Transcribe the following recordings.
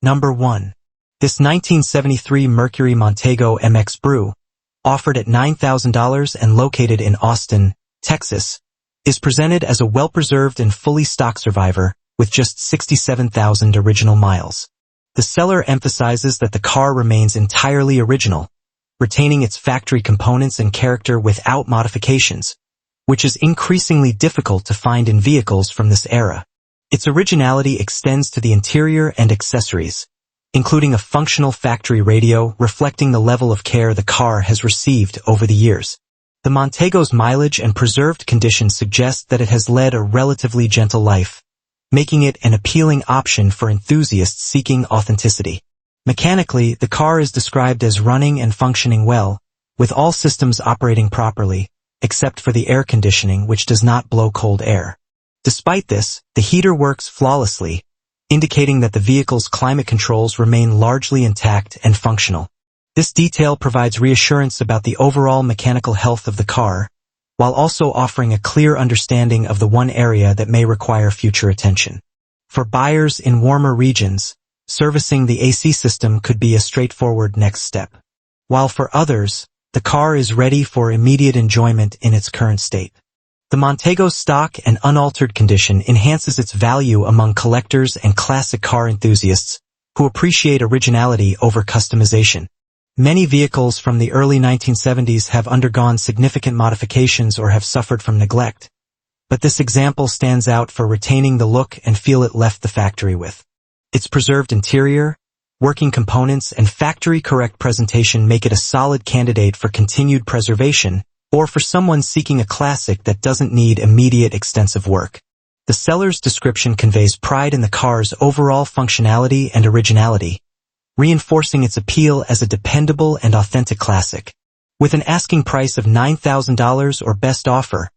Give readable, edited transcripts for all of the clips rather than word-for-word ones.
Number 1. This 1973 Mercury Montego MX Brew, offered at $9,000 and located in Austin, Texas, is presented as a well-preserved and fully stock survivor with just 67,000 original miles. The seller emphasizes that the car remains entirely original, retaining its factory components and character without modifications, which is increasingly difficult to find in vehicles from this era. Its originality extends to the interior and accessories, including a functional factory radio reflecting the level of care the car has received over the years. The Montego's mileage and preserved condition suggest that it has led a relatively gentle life, making it an appealing option for enthusiasts seeking authenticity. Mechanically, the car is described as running and functioning well, with all systems operating properly, except for the air conditioning, which does not blow cold air. Despite this, the heater works flawlessly, indicating that the vehicle's climate controls remain largely intact and functional. This detail provides reassurance about the overall mechanical health of the car, while also offering a clear understanding of the one area that may require future attention. For buyers in warmer regions, servicing the AC system could be a straightforward next step. While for others, the car is ready for immediate enjoyment in its current state. The Montego's stock and unaltered condition enhances its value among collectors and classic car enthusiasts who appreciate originality over customization. Many vehicles from the early 1970s have undergone significant modifications or have suffered from neglect, but this example stands out for retaining the look and feel it left the factory with. Its preserved interior, working components, and factory-correct presentation make it a solid candidate for continued preservation, or for someone seeking a classic that doesn't need immediate extensive work. The seller's description conveys pride in the car's overall functionality and originality, reinforcing its appeal as a dependable and authentic classic. With an asking price of $9,000 or best offer,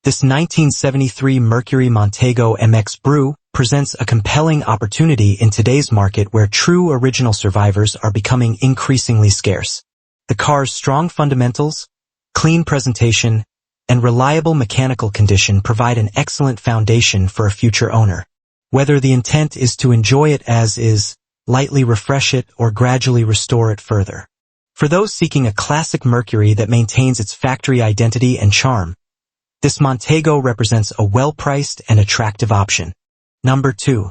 this 1973 Mercury Montego MX Brew presents a compelling opportunity in today's market where true original survivors are becoming increasingly scarce. The car's strong fundamentals, clean presentation, and reliable mechanical condition provide an excellent foundation for a future owner. Whether the intent is to enjoy it as is, lightly refresh it, or gradually restore it further. For those seeking a classic Mercury that maintains its factory identity and charm, this Montego represents a well-priced and attractive option. Number 2.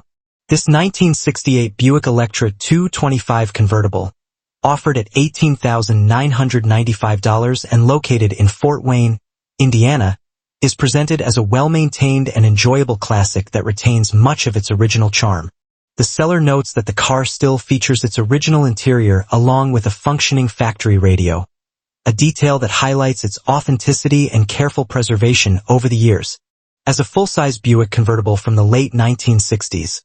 This 1968 Buick Electra 225 convertible, offered at $18,995 and located in Fort Wayne, Indiana, is presented as a well-maintained and enjoyable classic that retains much of its original charm. The seller notes that the car still features its original interior along with a functioning factory radio, a detail that highlights its authenticity and careful preservation over the years. As a full-size Buick convertible from the late 1960s,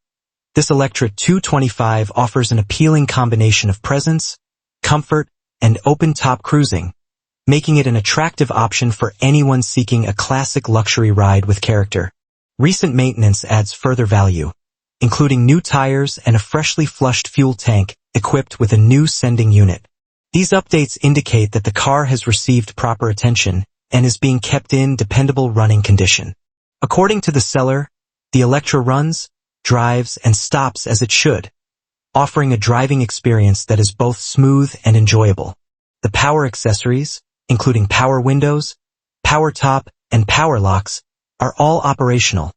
this Electra 225 offers an appealing combination of presence, comfort, and open-top cruising, making it an attractive option for anyone seeking a classic luxury ride with character. Recent maintenance adds further value, including new tires and a freshly flushed fuel tank equipped with a new sending unit. These updates indicate that the car has received proper attention and is being kept in dependable running condition. According to the seller, the Electra runs, drives, and stops as it should, offering a driving experience that is both smooth and enjoyable. The power accessories, including power windows, power top, and power locks, are all operational,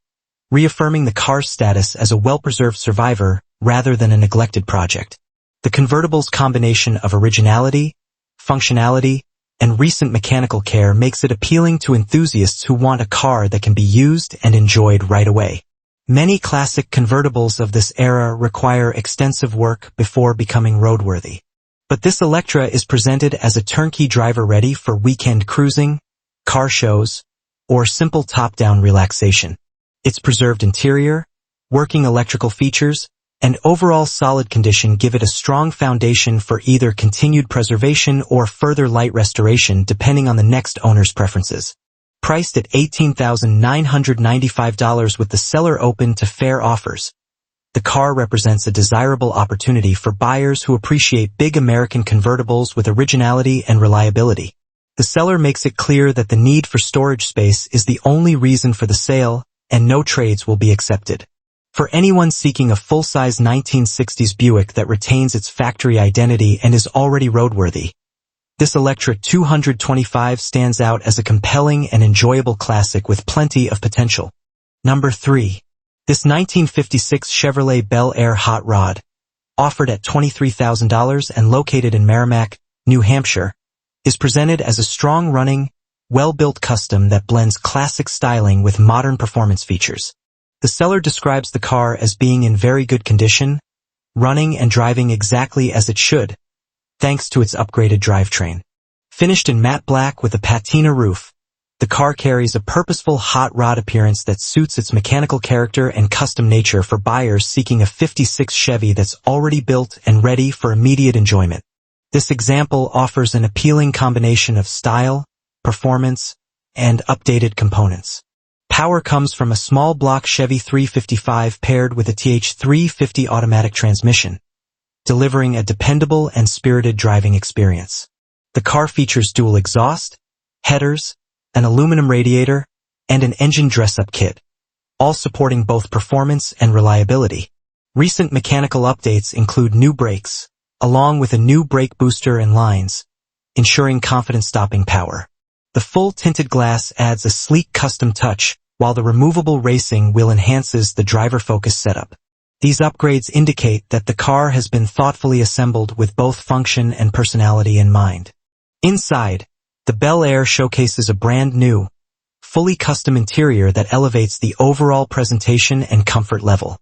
reaffirming the car's status as a well-preserved survivor rather than a neglected project. The convertible's combination of originality, functionality, and recent mechanical care makes it appealing to enthusiasts who want a car that can be used and enjoyed right away. Many classic convertibles of this era require extensive work before becoming roadworthy. But this Electra is presented as a turnkey driver ready for weekend cruising, car shows, or simple top-down relaxation. Its preserved interior, working electrical features, and overall solid condition give it a strong foundation for either continued preservation or further light restoration depending on the next owner's preferences. Priced at $18,995 with the seller open to fair offers, the car represents a desirable opportunity for buyers who appreciate big American convertibles with originality and reliability. The seller makes it clear that the need for storage space is the only reason for the sale, and no trades will be accepted. For anyone seeking a full-size 1960s Buick that retains its factory identity and is already roadworthy, this Electra 225 stands out as a compelling and enjoyable classic with plenty of potential. Number 3. This 1956 Chevrolet Bel Air hot rod, offered at $23,000 and located in Merrimack, New Hampshire, is presented as a strong-running, well-built custom that blends classic styling with modern performance features. The seller describes the car as being in very good condition, running and driving exactly as it should, thanks to its upgraded drivetrain. Finished in matte black with a patina roof, the car carries a purposeful hot rod appearance that suits its mechanical character and custom nature for buyers seeking a 56 Chevy that's already built and ready for immediate enjoyment. This example offers an appealing combination of style, performance, and updated components. Power comes from a small block Chevy 355 paired with a TH350 automatic transmission, delivering a dependable and spirited driving experience. The car features dual exhaust, headers, an aluminum radiator, and an engine dress-up kit, all supporting both performance and reliability. Recent mechanical updates include new brakes, along with a new brake booster and lines, ensuring confident stopping power. The full tinted glass adds a sleek custom touch, while the removable racing wheel enhances the driver-focused setup. These upgrades indicate that the car has been thoughtfully assembled with both function and personality in mind. Inside, the Bel Air showcases a brand new, fully custom interior that elevates the overall presentation and comfort level.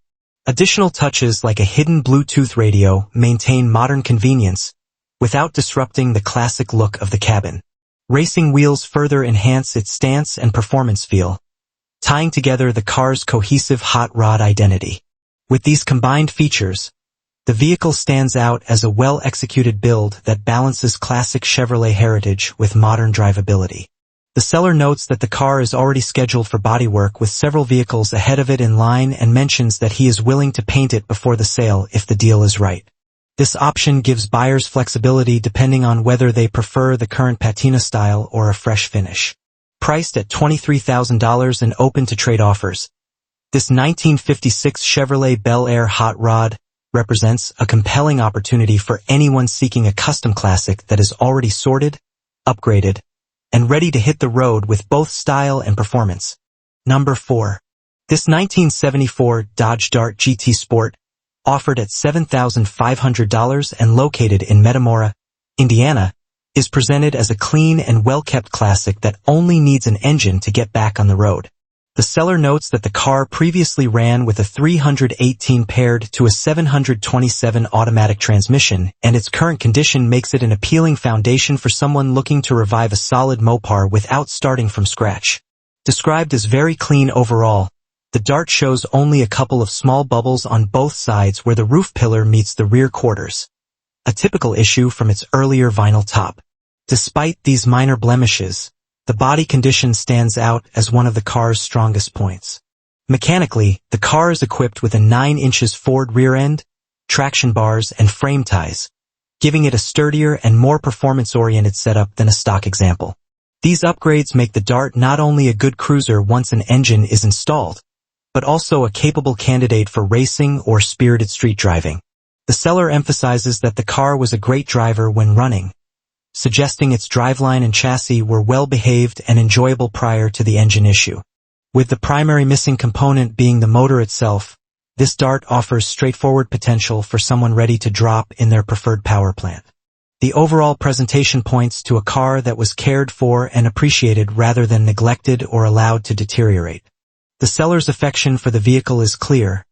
Additional touches like a hidden Bluetooth radio maintain modern convenience without disrupting the classic look of the cabin. Racing wheels further enhance its stance and performance feel, tying together the car's cohesive hot rod identity. With these combined features, the vehicle stands out as a well-executed build that balances classic Chevrolet heritage with modern drivability. The seller notes that the car is already scheduled for bodywork with several vehicles ahead of it in line and mentions that he is willing to paint it before the sale if the deal is right. This option gives buyers flexibility depending on whether they prefer the current patina style or a fresh finish. Priced at $23,000 and open to trade offers, this 1956 Chevrolet Bel Air hot rod represents a compelling opportunity for anyone seeking a custom classic that is already sorted, upgraded, and ready to hit the road with both style and performance. Number 4. This 1974 Dodge Dart GT Sport, offered at $7,500 and located in Metamora, Indiana, is presented as a clean and well-kept classic that only needs an engine to get back on the road. The seller notes that the car previously ran with a 318 paired to a 727 automatic transmission, and its current condition makes it an appealing foundation for someone looking to revive a solid Mopar without starting from scratch. Described as very clean overall, the Dart shows only a couple of small bubbles on both sides where the roof pillar meets the rear quarters, a typical issue from its earlier vinyl top. Despite these minor blemishes, the body condition stands out as one of the car's strongest points. Mechanically, the car is equipped with a 9 inches Ford rear end, traction bars, and frame ties, giving it a sturdier and more performance-oriented setup than a stock example. These upgrades make the Dart not only a good cruiser once an engine is installed, but also a capable candidate for racing or spirited street driving. The seller emphasizes that the car was a great driver when running, suggesting its driveline and chassis were well-behaved and enjoyable prior to the engine issue. With the primary missing component being the motor itself, this Dart offers straightforward potential for someone ready to drop in their preferred power plant. The overall presentation points to a car that was cared for and appreciated rather than neglected or allowed to deteriorate. The seller's affection for the vehicle is clear,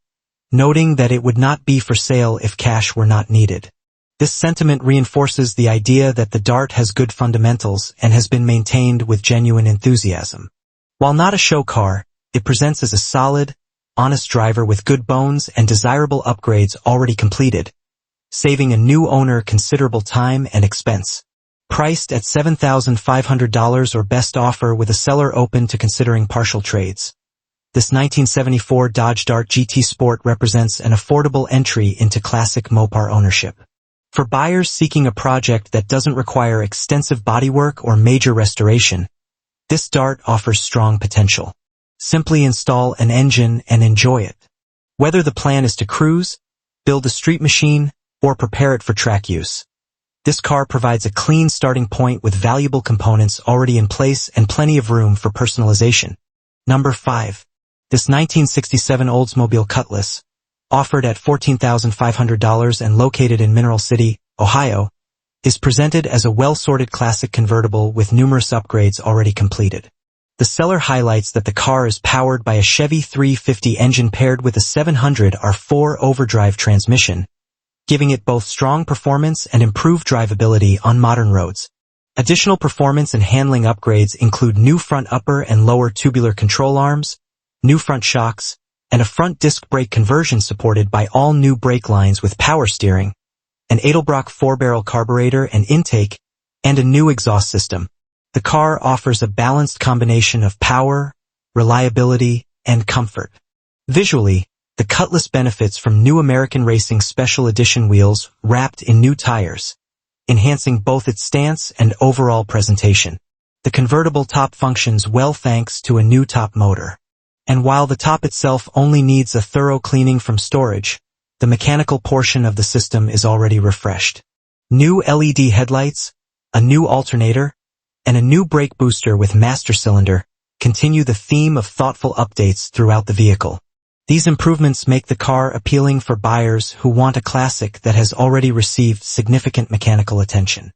noting that it would not be for sale if cash were not needed. This sentiment reinforces the idea that the Dart has good fundamentals and has been maintained with genuine enthusiasm. While not a show car, it presents as a solid, honest driver with good bones and desirable upgrades already completed, saving a new owner considerable time and expense. Priced at $7,500 or best offer with a seller open to considering partial trades, this 1974 Dodge Dart GT Sport represents an affordable entry into classic Mopar ownership. For buyers seeking a project that doesn't require extensive bodywork or major restoration, this Dart offers strong potential. Simply install an engine and enjoy it. Whether the plan is to cruise, build a street machine, or prepare it for track use, this car provides a clean starting point with valuable components already in place and plenty of room for personalization. Number 5. This 1967 Oldsmobile Cutlass, offered at $14,500 and located in Mineral City, Ohio, is presented as a well-sorted classic convertible with numerous upgrades already completed. The seller highlights that the car is powered by a Chevy 350 engine paired with a 700R4 overdrive transmission, giving it both strong performance and improved drivability on modern roads. Additional performance and handling upgrades include new front upper and lower tubular control arms, new front shocks, and a front disc brake conversion supported by all new brake lines with power steering, an Edelbrock 4-barrel carburetor and intake, and a new exhaust system. The car offers a balanced combination of power, reliability, and comfort. Visually, the Cutlass benefits from new American Racing Special Edition wheels wrapped in new tires, enhancing both its stance and overall presentation. The convertible top functions well thanks to a new top motor. And while the top itself only needs a thorough cleaning from storage, the mechanical portion of the system is already refreshed. New LED headlights, a new alternator, and a new brake booster with master cylinder continue the theme of thoughtful updates throughout the vehicle. These improvements make the car appealing for buyers who want a classic that has already received significant mechanical attention.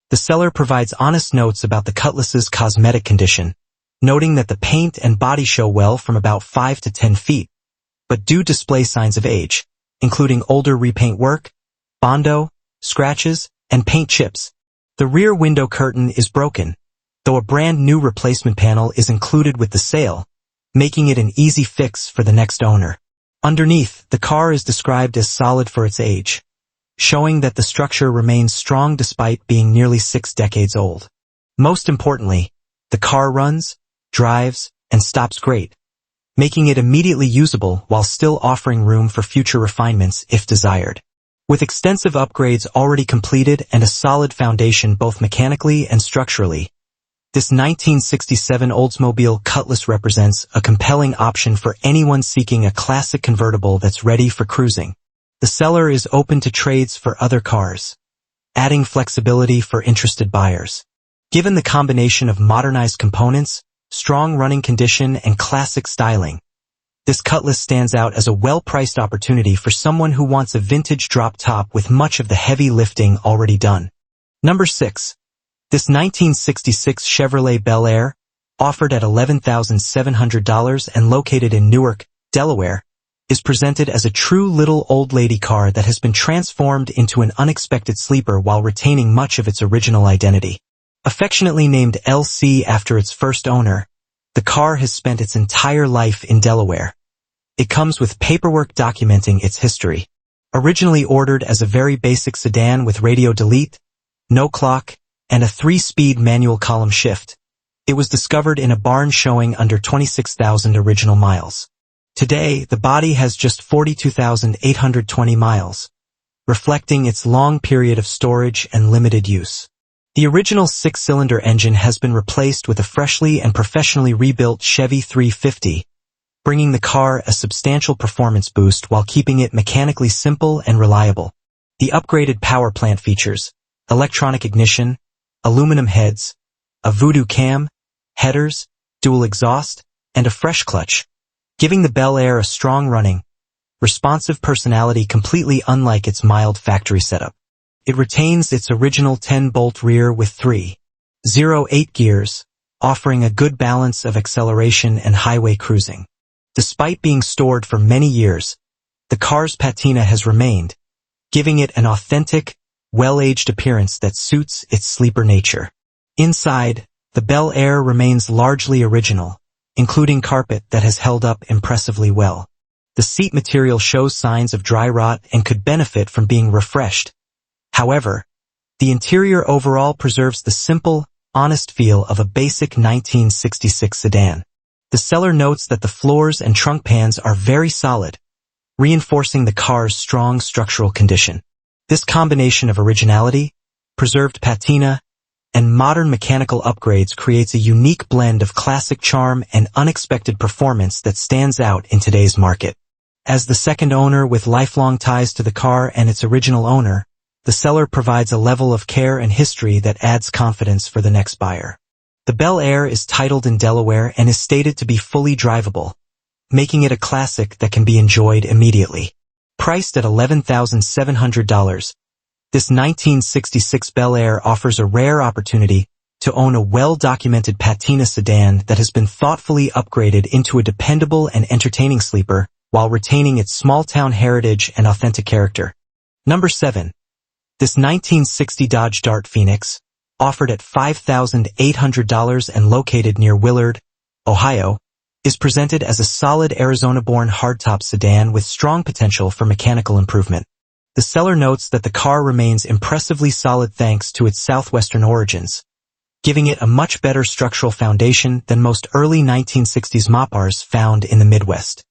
The seller provides honest notes about the Cutlass's cosmetic condition, noting that the paint and body show well from about 5 to 10 feet, but do display signs of age, including older repaint work, bondo, scratches, and paint chips. The rear window curtain is broken, though a brand new replacement panel is included with the sale, making it an easy fix for the next owner. Underneath, the car is described as solid for its age, showing that the structure remains strong despite being nearly 6 decades old. Most importantly, the car runs, drives, and stops great, making it immediately usable while still offering room for future refinements if desired. With extensive upgrades already completed and a solid foundation both mechanically and structurally, this 1967 Oldsmobile Cutlass represents a compelling option for anyone seeking a classic convertible that's ready for cruising. The seller is open to trades for other cars, adding flexibility for interested buyers. Given the combination of modernized components, strong running condition, and classic styling, this Cutlass stands out as a well-priced opportunity for someone who wants a vintage drop top with much of the heavy lifting already done. Number 6. This 1966 Chevrolet Bel Air, offered at $11,700 and located in Newark, Delaware, is presented as a true little old lady car that has been transformed into an unexpected sleeper while retaining much of its original identity. Affectionately named LC after its first owner, the car has spent its entire life in Delaware. It comes with paperwork documenting its history. Originally ordered as a very basic sedan with radio delete, no clock, and a 3-speed manual column shift, it was discovered in a barn showing under 26,000 original miles. Today, the body has just 42,820 miles, reflecting its long period of storage and limited use. The original 6-cylinder engine has been replaced with a freshly and professionally rebuilt Chevy 350, bringing the car a substantial performance boost while keeping it mechanically simple and reliable. The upgraded power plant features electronic ignition, aluminum heads, a voodoo cam, headers, dual exhaust, and a fresh clutch, giving the Bel Air a strong running, responsive personality completely unlike its mild factory setup. It retains its original 10-bolt rear with 3.08 gears, offering a good balance of acceleration and highway cruising. Despite being stored for many years, the car's patina has remained, giving it an authentic, well-aged appearance that suits its sleeper nature. Inside, the Bel Air remains largely original, including carpet that has held up impressively well. The seat material shows signs of dry rot and could benefit from being refreshed. However, the interior overall preserves the simple, honest feel of a basic 1966 sedan. The seller notes that the floors and trunk pans are very solid, reinforcing the car's strong structural condition. This combination of originality, preserved patina, and modern mechanical upgrades creates a unique blend of classic charm and unexpected performance that stands out in today's market. As the second owner with lifelong ties to the car and its original owner, the seller provides a level of care and history that adds confidence for the next buyer. The Bel Air is titled in Delaware and is stated to be fully drivable, making it a classic that can be enjoyed immediately. Priced at $11,700, this 1966 Bel Air offers a rare opportunity to own a well-documented patina sedan that has been thoughtfully upgraded into a dependable and entertaining sleeper while retaining its small-town heritage and authentic character. Number 7. This 1960 Dodge Dart Phoenix, offered at $5,800 and located near Willard, Ohio, is presented as a solid Arizona-born hardtop sedan with strong potential for mechanical improvement. The seller notes that the car remains impressively solid thanks to its southwestern origins, giving it a much better structural foundation than most early 1960s Mopars found in the Midwest.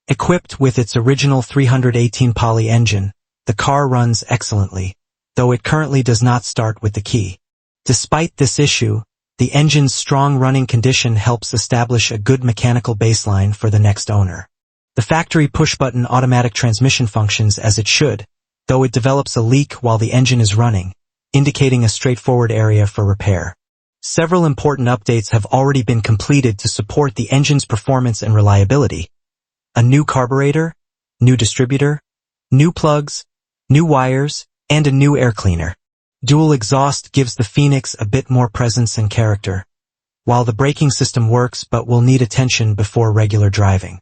Equipped with its original 318 poly engine, the car runs excellently, though it currently does not start with the key. Despite this issue, the engine's strong running condition helps establish a good mechanical baseline for the next owner. The factory push-button automatic transmission functions as it should, though it develops a leak while the engine is running, indicating a straightforward area for repair. Several important updates have already been completed to support the engine's performance and reliability. A new carburetor, new distributor, new plugs, new wires, and a new air cleaner. Dual exhaust gives the Phoenix a bit more presence and character, while the braking system works but will need attention before regular driving.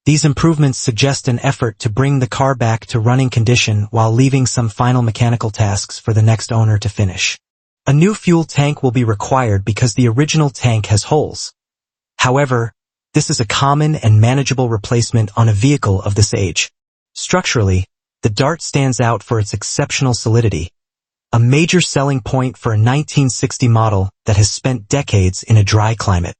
These improvements suggest an effort to bring the car back to running condition while leaving some final mechanical tasks for the next owner to finish. A new fuel tank will be required because the original tank has holes. However, this is a common and manageable replacement on a vehicle of this age. Structurally, the Dart stands out for its exceptional solidity, a major selling point for a 1960 model that has spent decades in a dry climate.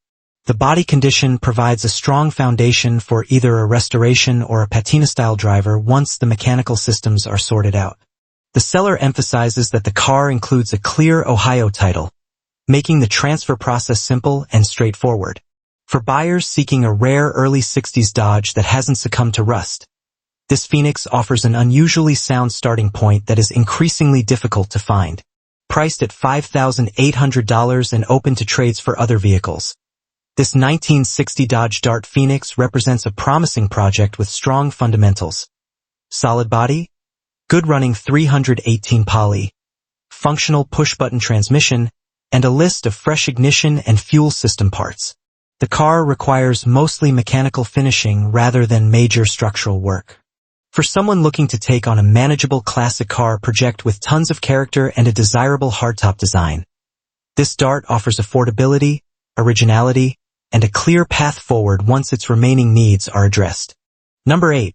The body condition provides a strong foundation for either a restoration or a patina-style driver once the mechanical systems are sorted out. The seller emphasizes that the car includes a clear Ohio title, making the transfer process simple and straightforward. For buyers seeking a rare early 60s Dodge that hasn't succumbed to rust, this Phoenix offers an unusually sound starting point that is increasingly difficult to find. Priced at $5,800 and open to trades for other vehicles, this 1960 Dodge Dart Phoenix represents a promising project with strong fundamentals. Solid body, good running 318 poly, functional push-button transmission, and a list of fresh ignition and fuel system parts. The car requires mostly mechanical finishing rather than major structural work. For someone looking to take on a manageable classic car project with tons of character and a desirable hardtop design, this Dart offers affordability, originality, and a clear path forward once its remaining needs are addressed. Number 8.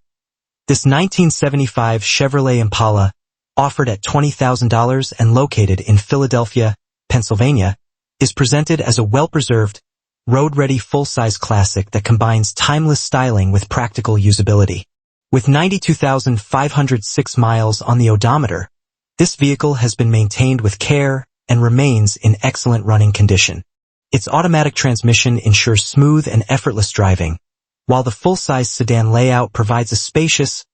This 1975 Chevrolet Impala, offered at $20,000 and located in Philadelphia, Pennsylvania, is presented as a well-preserved, road-ready full-size classic that combines timeless styling with practical usability. With 92,506 miles on the odometer, this vehicle has been maintained with care and remains in excellent running condition. Its automatic transmission ensures smooth and effortless driving, while the full-size sedan layout provides a spacious,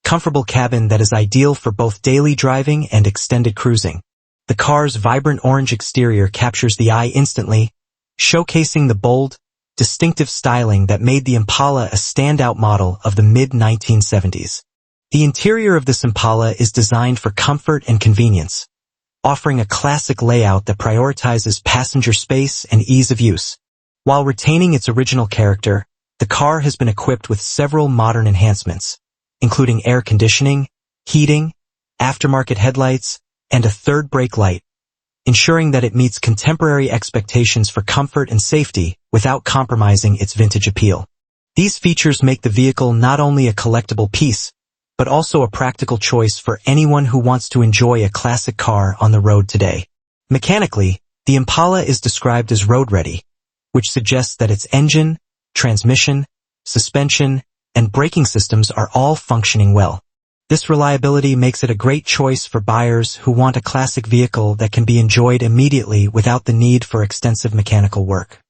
comfortable cabin that is ideal for both daily driving and extended cruising. The car's vibrant orange exterior captures the eye instantly, showcasing the bold, distinctive styling that made the Impala a standout model of the mid-1970s. The interior of this Impala is designed for comfort and convenience, offering a classic layout that prioritizes passenger space and ease of use. While retaining its original character, the car has been equipped with several modern enhancements, including air conditioning, heating, aftermarket headlights, and a third brake light, ensuring that it meets contemporary expectations for comfort and safety without compromising its vintage appeal. These features make the vehicle not only a collectible piece, but also a practical choice for anyone who wants to enjoy a classic car on the road today. Mechanically, the Impala is described as road-ready, which suggests that its engine, transmission, suspension, and braking systems are all functioning well. This reliability makes it a great choice for buyers who want a classic vehicle that can be enjoyed immediately without the need for extensive mechanical work.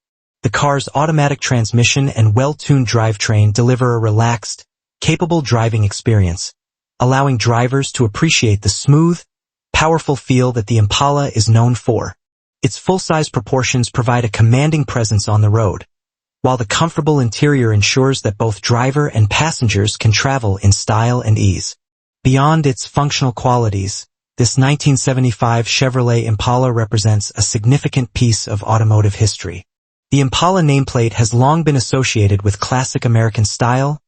The car's automatic transmission and well-tuned drivetrain deliver a relaxed, capable driving experience, allowing drivers to appreciate the smooth, powerful feel that the Impala is known for. Its full-size proportions provide a commanding presence on the road, while the comfortable interior ensures that both driver and passengers can travel in style and ease. Beyond its functional qualities, this 1975 Chevrolet Impala represents a significant piece of automotive history. The Impala nameplate has long been associated with classic American style,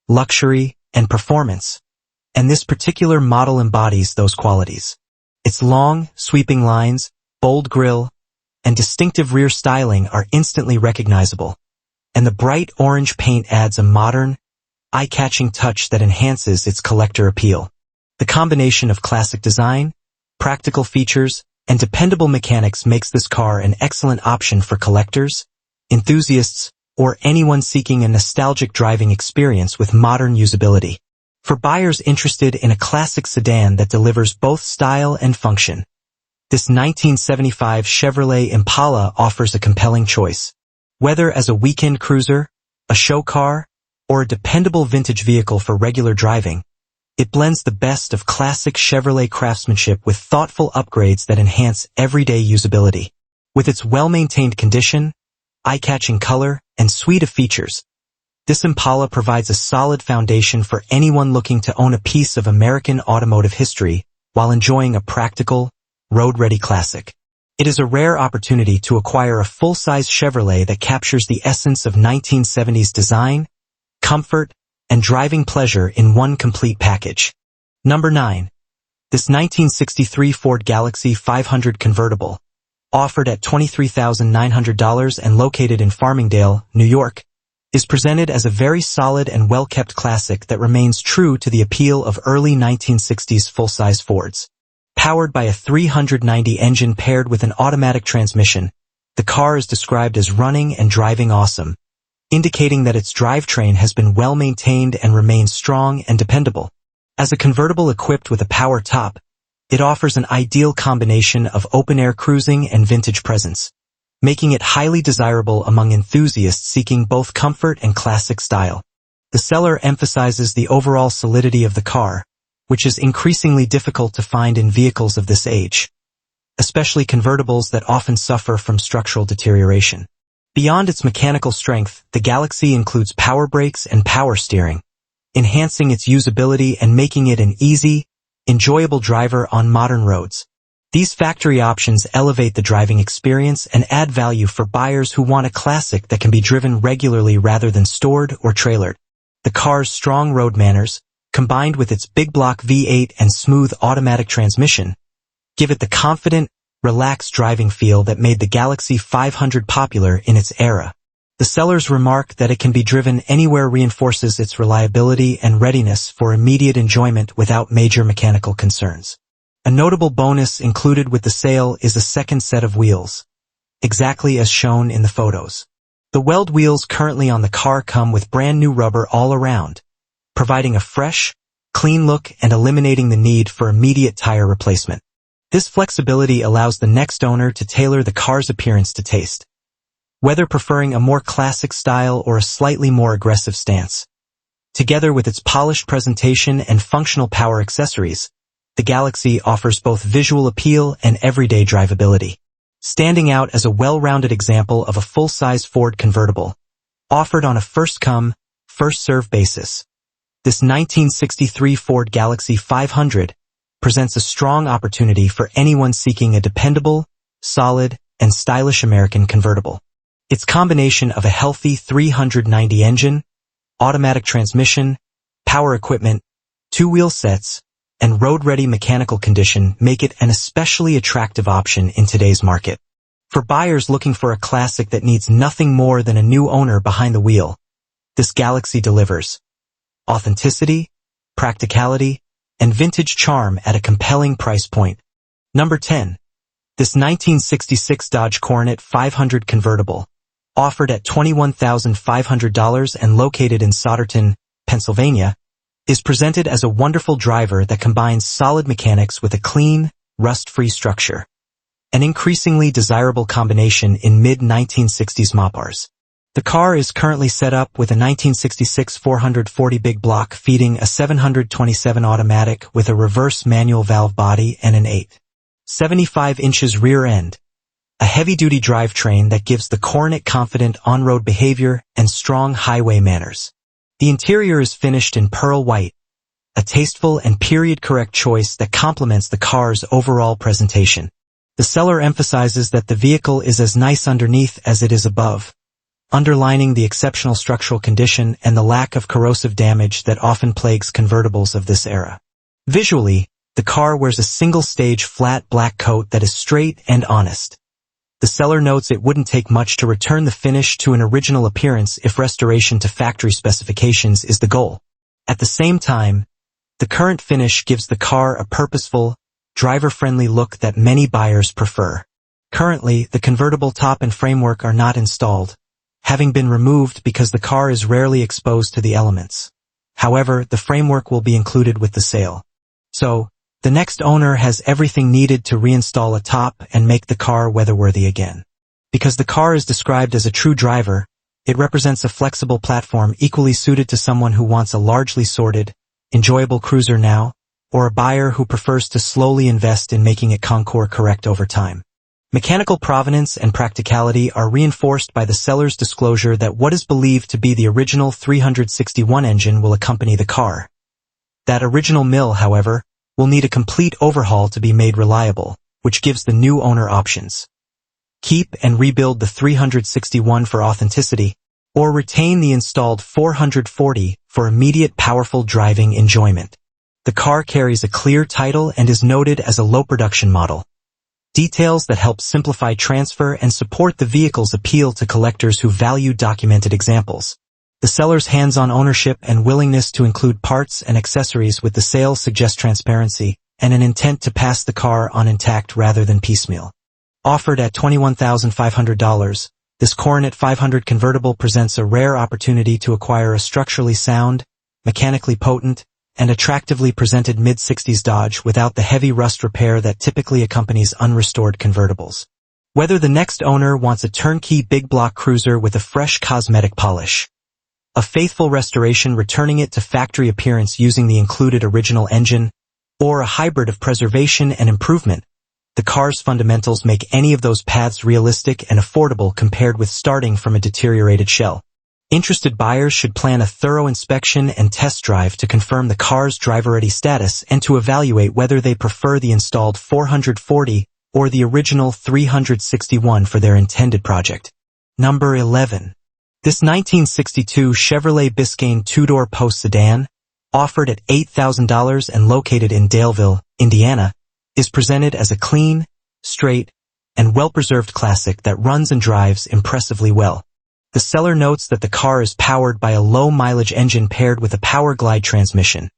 luxury, and performance, and this particular model embodies those qualities. Its long, sweeping lines, bold grille, and distinctive rear styling are instantly recognizable, and the bright orange paint adds a modern, eye-catching touch that enhances its collector appeal. The combination of classic design, practical features, and dependable mechanics makes this car an excellent option for collectors, enthusiasts, or anyone seeking a nostalgic driving experience with modern usability. For buyers interested in a classic sedan that delivers both style and function, this 1975 Chevrolet Impala offers a compelling choice. Whether as a weekend cruiser, a show car, or a dependable vintage vehicle for regular driving, it blends the best of classic Chevrolet craftsmanship with thoughtful upgrades that enhance everyday usability. With its well-maintained condition, eye-catching color, and suite of features, this Impala provides a solid foundation for anyone looking to own a piece of American automotive history while enjoying a practical, road-ready classic. It is a rare opportunity to acquire a full-size Chevrolet that captures the essence of 1970s design, comfort, and driving pleasure in one complete package. Number 9. This 1963 Ford Galaxie 500 convertible, offered at $23,900 and located in Farmingdale, New York, is presented as a very solid and well-kept classic that remains true to the appeal of early 1960s full-size Fords. Powered by a 390 engine paired with an automatic transmission, the car is described as running and driving awesome, indicating that its drivetrain has been well-maintained and remains strong and dependable. As a convertible equipped with a power top, it offers an ideal combination of open-air cruising and vintage presence, making it highly desirable among enthusiasts seeking both comfort and classic style. The seller emphasizes the overall solidity of the car, which is increasingly difficult to find in vehicles of this age, especially convertibles that often suffer from structural deterioration. Beyond its mechanical strength, the Galaxie includes power brakes and power steering, enhancing its usability and making it an easy, enjoyable driver on modern roads. These factory options elevate the driving experience and add value for buyers who want a classic that can be driven regularly rather than stored or trailered. The car's strong road manners, combined with its big block V8 and smooth automatic transmission, give it the confident, relaxed driving feel that made the Galaxie 500 popular in its era. The seller's remark that it can be driven anywhere reinforces its reliability and readiness for immediate enjoyment without major mechanical concerns. A notable bonus included with the sale is a second set of wheels, exactly as shown in the photos. The weld wheels currently on the car come with brand new rubber all around, providing a fresh, clean look and eliminating the need for immediate tire replacement. This flexibility allows the next owner to tailor the car's appearance to taste, whether preferring a more classic style or a slightly more aggressive stance. Together with its polished presentation and functional power accessories, the Galaxie offers both visual appeal and everyday drivability, standing out as a well-rounded example of a full-size Ford convertible, offered on a first-come, first-served basis. This 1963 Ford Galaxie 500 presents a strong opportunity for anyone seeking a dependable, solid, and stylish American convertible. Its combination of a healthy 390 engine, automatic transmission, power equipment, two-wheel sets, and road-ready mechanical condition make it an especially attractive option in today's market. For buyers looking for a classic that needs nothing more than a new owner behind the wheel, this Galaxie delivers authenticity, practicality, and vintage charm at a compelling price point. Number 10. This 1966 Dodge Coronet 500 convertible, offered at $21,500 and located in Souderton, Pennsylvania, is presented as a wonderful driver that combines solid mechanics with a clean, rust-free structure, an increasingly desirable combination in mid-1960s Mopars. The car is currently set up with a 1966 440 big block feeding a 727 automatic with a reverse manual valve body and an 8.75 inches rear end. A heavy-duty drivetrain that gives the Coronet confident on-road behavior and strong highway manners. The interior is finished in pearl white, a tasteful and period-correct choice that complements the car's overall presentation. The seller emphasizes that the vehicle is as nice underneath as it is above, underlining the exceptional structural condition and the lack of corrosive damage that often plagues convertibles of this era. Visually, the car wears a single-stage flat black coat that is straight and honest. The seller notes it wouldn't take much to return the finish to an original appearance if restoration to factory specifications is the goal. At the same time, the current finish gives the car a purposeful, driver-friendly look that many buyers prefer. Currently, the convertible top and framework are not installed, having been removed because the car is rarely exposed to the elements. However, the framework will be included with the sale. So, the next owner has everything needed to reinstall a top and make the car weatherworthy again. Because the car is described as a true driver, it represents a flexible platform equally suited to someone who wants a largely sorted, enjoyable cruiser now, or a buyer who prefers to slowly invest in making it concours correct over time. Mechanical provenance and practicality are reinforced by the seller's disclosure that what is believed to be the original 361 engine will accompany the car. That original mill, however, will need a complete overhaul to be made reliable, which gives the new owner options. Keep and rebuild the 361 for authenticity, or retain the installed 440 for immediate powerful driving enjoyment. The car carries a clear title and is noted as a low-production model. Details that help simplify transfer and support the vehicle's appeal to collectors who value documented examples. The seller's hands-on ownership and willingness to include parts and accessories with the sale suggest transparency and an intent to pass the car on intact rather than piecemeal. Offered at $21,500, this Coronet 500 convertible presents a rare opportunity to acquire a structurally sound, mechanically potent, and attractively presented mid-60s Dodge without the heavy rust repair that typically accompanies unrestored convertibles. Whether the next owner wants a turnkey big block cruiser with a fresh cosmetic polish, a faithful restoration returning it to factory appearance using the included original engine, or a hybrid of preservation and improvement, the car's fundamentals make any of those paths realistic and affordable compared with starting from a deteriorated shell. Interested buyers should plan a thorough inspection and test drive to confirm the car's driver-ready status and to evaluate whether they prefer the installed 440 or the original 361 for their intended project. Number 11. This 1962 Chevrolet Biscayne two-door post sedan, offered at $8,000 and located in Daleville, Indiana, is presented as a clean, straight, and well-preserved classic that runs and drives impressively well. The seller notes that the car is powered by a low-mileage engine paired with a power glide transmission,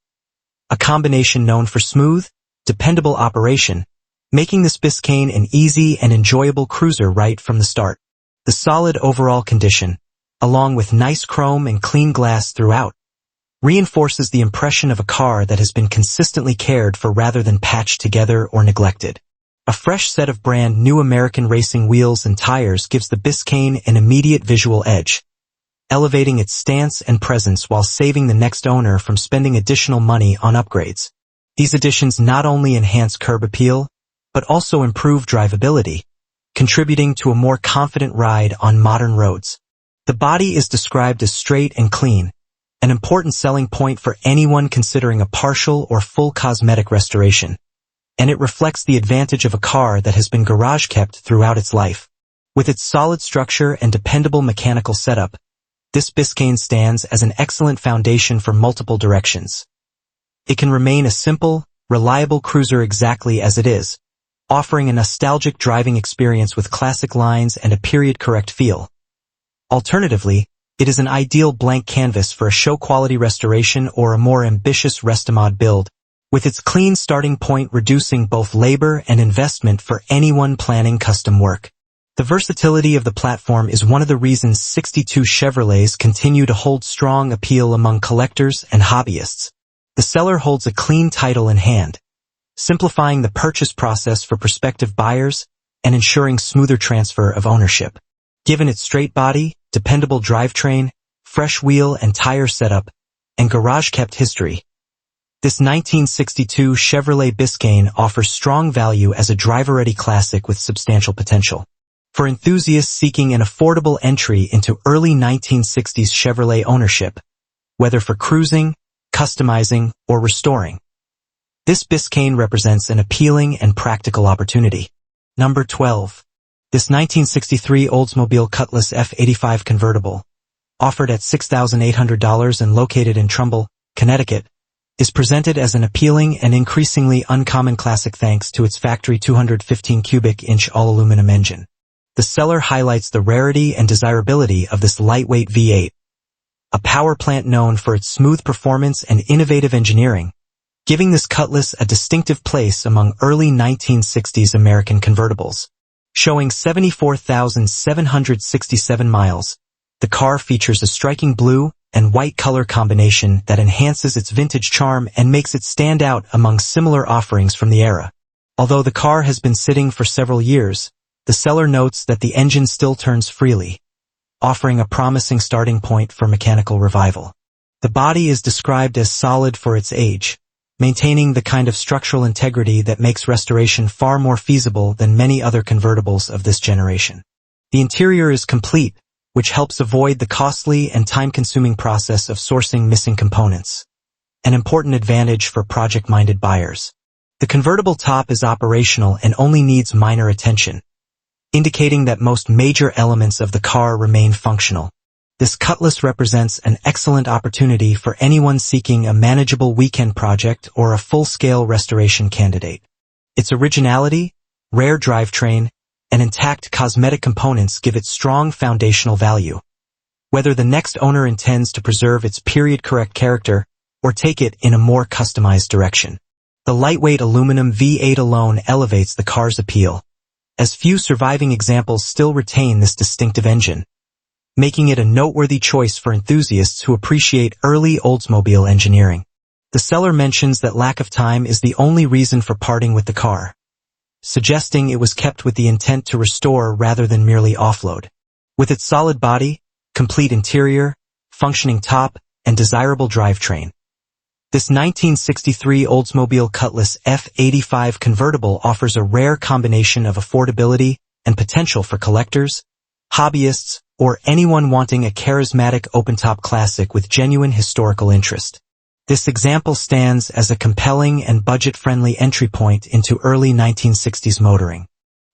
a combination known for smooth, dependable operation, making this Biscayne an easy and enjoyable cruiser right from the start. The solid overall condition, along with nice chrome and clean glass throughout, reinforces the impression of a car that has been consistently cared for rather than patched together or neglected. A fresh set of brand new American racing wheels and tires gives the Biscayne an immediate visual edge, elevating its stance and presence while saving the next owner from spending additional money on upgrades. These additions not only enhance curb appeal, but also improve drivability, contributing to a more confident ride on modern roads. The body is described as straight and clean, an important selling point for anyone considering a partial or full cosmetic restoration, and it reflects the advantage of a car that has been garage-kept throughout its life. With its solid structure and dependable mechanical setup, this Biscayne stands as an excellent foundation for multiple directions. It can remain a simple, reliable cruiser exactly as it is, offering a nostalgic driving experience with classic lines and a period-correct feel. Alternatively, it is an ideal blank canvas for a show-quality restoration or a more ambitious Restomod build, with its clean starting point reducing both labor and investment for anyone planning custom work. The versatility of the platform is one of the reasons 62 Chevrolets continue to hold strong appeal among collectors and hobbyists. The seller holds a clean title in hand, simplifying the purchase process for prospective buyers and ensuring smoother transfer of ownership. Given its straight body, dependable drivetrain, fresh wheel and tire setup, and garage-kept history. This 1962 Chevrolet Biscayne offers strong value as a driver-ready classic with substantial potential. For enthusiasts seeking an affordable entry into early 1960s Chevrolet ownership, whether for cruising, customizing, or restoring, this Biscayne represents an appealing and practical opportunity. Number 12. This 1963 Oldsmobile Cutlass F85 convertible, offered at $6,800 and located in Trumbull, Connecticut, is presented as an appealing and increasingly uncommon classic thanks to its factory 215 cubic inch all-aluminum engine. The seller highlights the rarity and desirability of this lightweight V8, a power plant known for its smooth performance and innovative engineering, giving this Cutlass a distinctive place among early 1960s American convertibles. Showing 74,767 miles, the car features a striking blue and white color combination that enhances its vintage charm and makes it stand out among similar offerings from the era. Although the car has been sitting for several years, the seller notes that the engine still turns freely, offering a promising starting point for mechanical revival. The body is described as solid for its age, maintaining the kind of structural integrity that makes restoration far more feasible than many other convertibles of this generation. The interior is complete, which helps avoid the costly and time-consuming process of sourcing missing components, an important advantage for project-minded buyers. The convertible top is operational and only needs minor attention, indicating that most major elements of the car remain functional. This Cutlass represents an excellent opportunity for anyone seeking a manageable weekend project or a full-scale restoration candidate. Its originality, rare drivetrain, and intact cosmetic components give it strong foundational value. Whether the next owner intends to preserve its period-correct character or take it in a more customized direction, the lightweight aluminum V8 alone elevates the car's appeal, as few surviving examples still retain this distinctive engine, making it a noteworthy choice for enthusiasts who appreciate early Oldsmobile engineering. The seller mentions that lack of time is the only reason for parting with the car, suggesting it was kept with the intent to restore rather than merely offload. With its solid body, complete interior, functioning top, and desirable drivetrain, this 1963 Oldsmobile Cutlass F85 convertible offers a rare combination of affordability and potential for collectors, hobbyists, or anyone wanting a charismatic open-top classic with genuine historical interest. This example stands as a compelling and budget-friendly entry point into early 1960s motoring.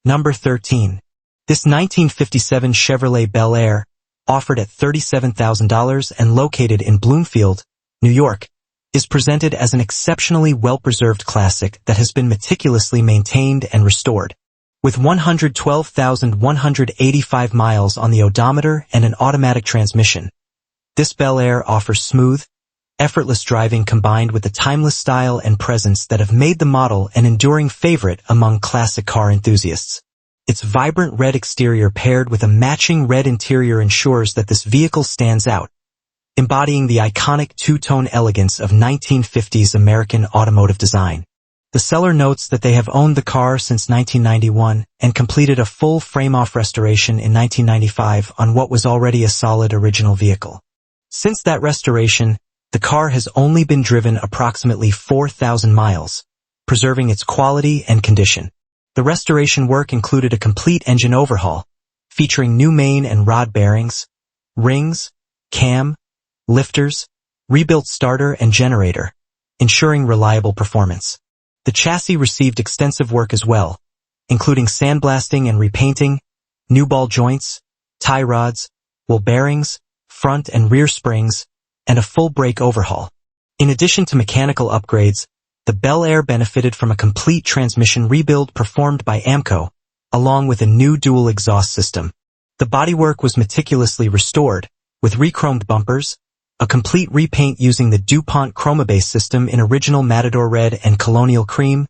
Number 13. This 1957 Chevrolet Bel Air, offered at $37,000 and located in Bloomfield, New York, is presented as an exceptionally well-preserved classic that has been meticulously maintained and restored. With 112,185 miles on the odometer and an automatic transmission, this Bel Air offers smooth, effortless driving combined with the timeless style and presence that have made the model an enduring favorite among classic car enthusiasts. Its vibrant red exterior paired with a matching red interior ensures that this vehicle stands out, embodying the iconic two-tone elegance of 1950s American automotive design. The seller notes that they have owned the car since 1991 and completed a full frame-off restoration in 1995 on what was already a solid original vehicle. Since that restoration, the car has only been driven approximately 4,000 miles, preserving its quality and condition. The restoration work included a complete engine overhaul, featuring new main and rod bearings, rings, cam, lifters, rebuilt starter and generator, ensuring reliable performance. The chassis received extensive work as well, including sandblasting and repainting, new ball joints, tie rods, wheel bearings, front and rear springs, and a full brake overhaul. In addition to mechanical upgrades, the Bel Air benefited from a complete transmission rebuild performed by AMCO, along with a new dual exhaust system. The bodywork was meticulously restored, with re-chromed bumpers, a complete repaint using the DuPont Chromabase system in original Matador Red and Colonial Cream,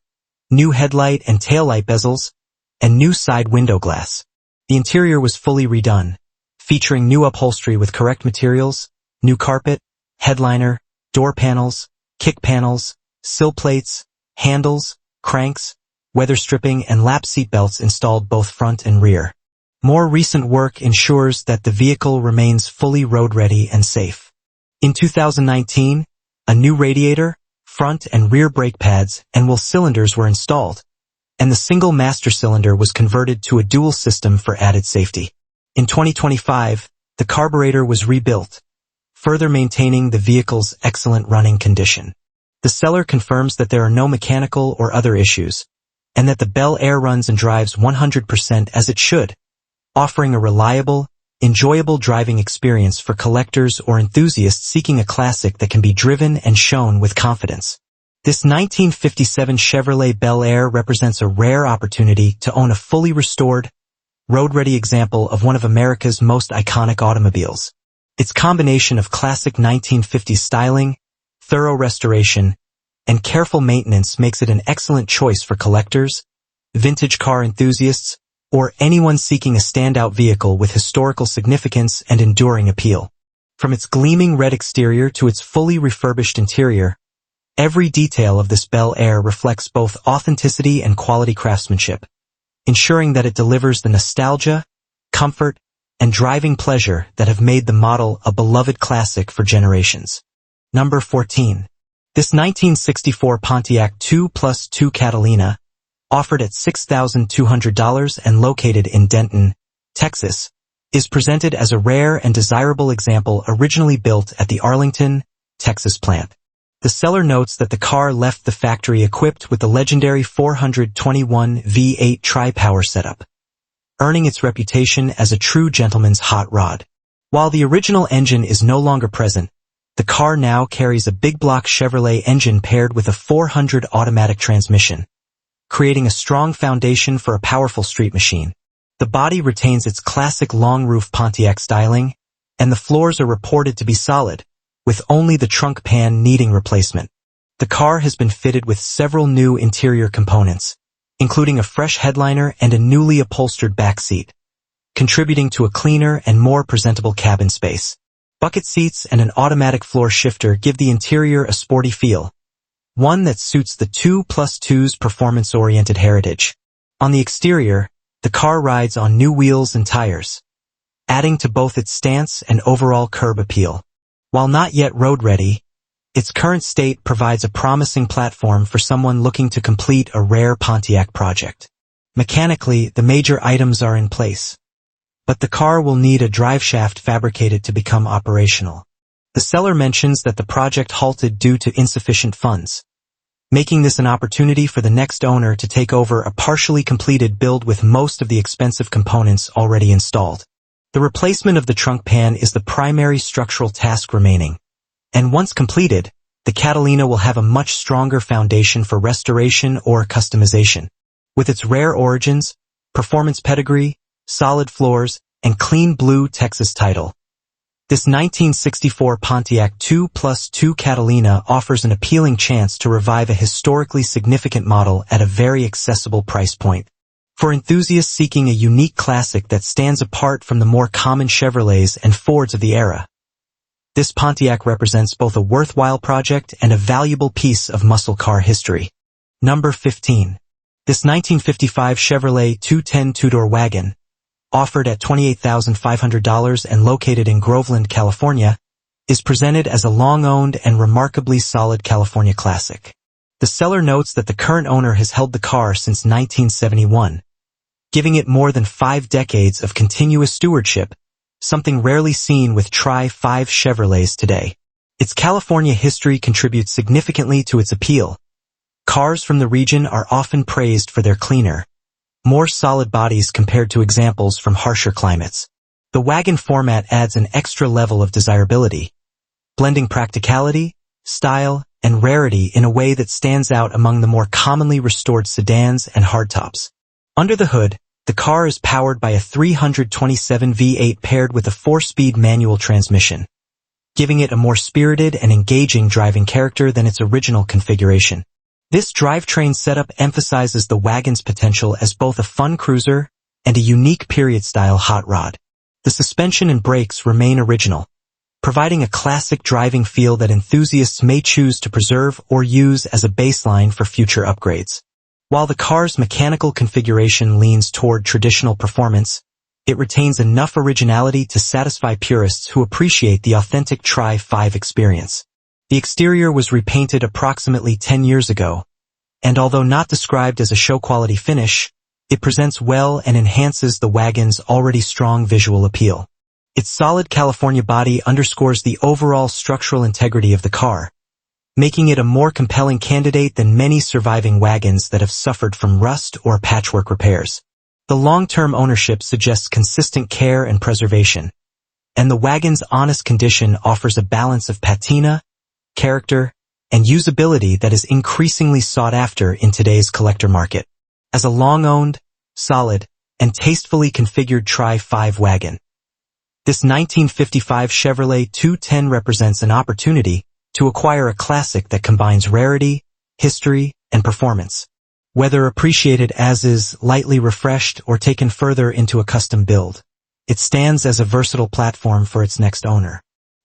new headlight and taillight bezels, and new side window glass. The interior was fully redone, featuring new upholstery with correct materials, new carpet, headliner, door panels, kick panels, sill plates, handles, cranks, weather stripping, and lap seat belts installed both front and rear. More recent work ensures that the vehicle remains fully road-ready and safe. In 2019, a new radiator, front and rear brake pads, and wheel cylinders were installed, and the single master cylinder was converted to a dual system for added safety. In 2025, the carburetor was rebuilt, further maintaining the vehicle's excellent running condition. The seller confirms that there are no mechanical or other issues, and that the Bel Air runs and drives 100% as it should, offering a reliable, enjoyable driving experience for collectors or enthusiasts seeking a classic that can be driven and shown with confidence. This 1957 Chevrolet Bel Air represents a rare opportunity to own a fully restored, road-ready example of one of America's most iconic automobiles. Its combination of classic 1950s styling, thorough restoration, and careful maintenance makes it an excellent choice for collectors, vintage car enthusiasts, or anyone seeking a standout vehicle with historical significance and enduring appeal. From its gleaming red exterior to its fully refurbished interior, every detail of this Bel Air reflects both authenticity and quality craftsmanship, ensuring that it delivers the nostalgia, comfort, and driving pleasure that have made the model a beloved classic for generations. Number 14. This 1964 Pontiac 2+2 Catalina, offered at $6,200 and located in Denton, Texas, is presented as a rare and desirable example originally built at the Arlington, Texas plant. The seller notes that the car left the factory equipped with the legendary 421 V8 tri-power setup, earning its reputation as a true gentleman's hot rod. While the original engine is no longer present, the car now carries a big block Chevrolet engine paired with a 400 automatic transmission, creating a strong foundation for a powerful street machine. The body retains its classic long roof Pontiac styling, and the floors are reported to be solid, with only the trunk pan needing replacement. The car has been fitted with several new interior components, including a fresh headliner and a newly upholstered back seat, contributing to a cleaner and more presentable cabin space. Bucket seats and an automatic floor shifter give the interior a sporty feel, one that suits the 2+2's performance-oriented heritage. On the exterior, the car rides on new wheels and tires, adding to both its stance and overall curb appeal. While not yet road-ready, its current state provides a promising platform for someone looking to complete a rare Pontiac project. Mechanically, the major items are in place, but the car will need a driveshaft fabricated to become operational. The seller mentions that the project halted due to insufficient funds, making this an opportunity for the next owner to take over a partially completed build with most of the expensive components already installed. The replacement of the trunk pan is the primary structural task remaining, and once completed, the Catalina will have a much stronger foundation for restoration or customization. With its rare origins, performance pedigree, solid floors, and clean blue Texas title, this 1964 Pontiac 2+2 Catalina offers an appealing chance to revive a historically significant model at a very accessible price point. For enthusiasts seeking a unique classic that stands apart from the more common Chevrolets and Fords of the era, this Pontiac represents both a worthwhile project and a valuable piece of muscle car history. Number 15. This 1955 Chevrolet 210 two-door wagon, offered at $28,500 and located in Groveland, California, is presented as a long-owned and remarkably solid California classic. The seller notes that the current owner has held the car since 1971, giving it more than 5 decades of continuous stewardship, something rarely seen with Tri-5 Chevrolets today. Its California history contributes significantly to its appeal. Cars from the region are often praised for their cleaner, more solid bodies compared to examples from harsher climates. The wagon format adds an extra level of desirability, blending practicality, style, and rarity in a way that stands out among the more commonly restored sedans and hardtops. Under the hood, the car is powered by a 327 V8 paired with a 4-speed manual transmission, giving it a more spirited and engaging driving character than its original configuration. This drivetrain setup emphasizes the wagon's potential as both a fun cruiser and a unique period-style hot rod. The suspension and brakes remain original, providing a classic driving feel that enthusiasts may choose to preserve or use as a baseline for future upgrades. While the car's mechanical configuration leans toward traditional performance, it retains enough originality to satisfy purists who appreciate the authentic Tri-5 experience. The exterior was repainted approximately 10 years ago, and although not described as a show-quality finish, it presents well and enhances the wagon's already strong visual appeal. Its solid California body underscores the overall structural integrity of the car, making it a more compelling candidate than many surviving wagons that have suffered from rust or patchwork repairs. The long-term ownership suggests consistent care and preservation, and the wagon's honest condition offers a balance of patina, character, and usability that is increasingly sought after in today's collector market. As a long-owned, solid, and tastefully configured Tri-5 wagon, this 1955 Chevrolet 210 represents an opportunity to acquire a classic that combines rarity, history, and performance. Whether appreciated as is, lightly refreshed, or taken further into a custom build, it stands as a versatile platform for its next owner.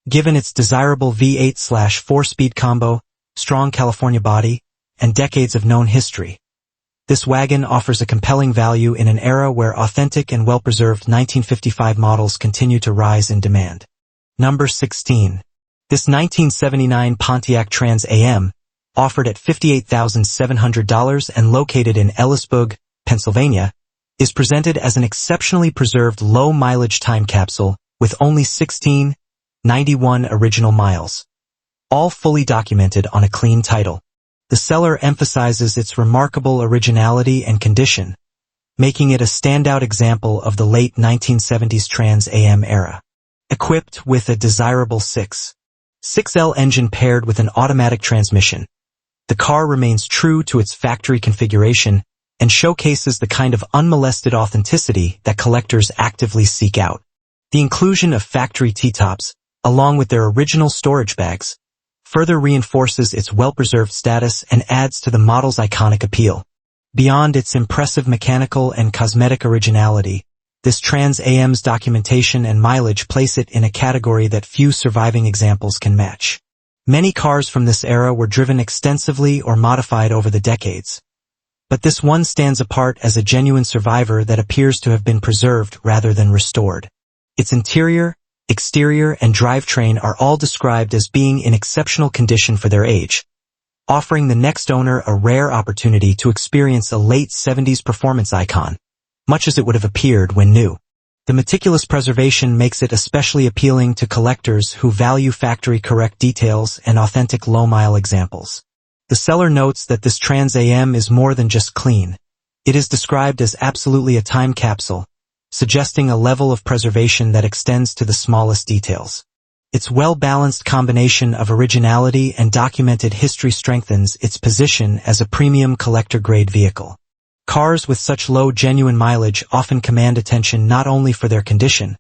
Given its desirable V8/4-speed combo, strong California body, and decades of known history, this wagon offers a compelling value in an era where authentic and well-preserved 1955 models continue to rise in demand. Number 16. This 1979 Pontiac Trans Am, offered at $58,700 and located in Ellisburg, Pennsylvania, is presented as an exceptionally preserved low-mileage time capsule with only 1691 original miles, all fully documented on a clean title. The seller emphasizes its remarkable originality and condition, making it a standout example of the late 1970s Trans Am era. Equipped with a desirable 6.6L engine paired with an automatic transmission, the car remains true to its factory configuration and showcases the kind of unmolested authenticity that collectors actively seek out. The inclusion of factory T-tops, along with their original storage bags, further reinforces its well-preserved status and adds to the model's iconic appeal. Beyond its impressive mechanical and cosmetic originality, this Trans Am's documentation and mileage place it in a category that few surviving examples can match. Many cars from this era were driven extensively or modified over the decades, but this one stands apart as a genuine survivor that appears to have been preserved rather than restored. Its interior, exterior, and drivetrain are all described as being in exceptional condition for their age, offering the next owner a rare opportunity to experience a late 70s performance icon, much as it would have appeared when new. The meticulous preservation makes it especially appealing to collectors who value factory-correct details and authentic low-mile examples. The seller notes that this Trans Am is more than just clean. It is described as absolutely a time capsule, suggesting a level of preservation that extends to the smallest details. Its well-balanced combination of originality and documented history strengthens its position as a premium collector-grade vehicle. Cars with such low genuine mileage often command attention not only for their condition,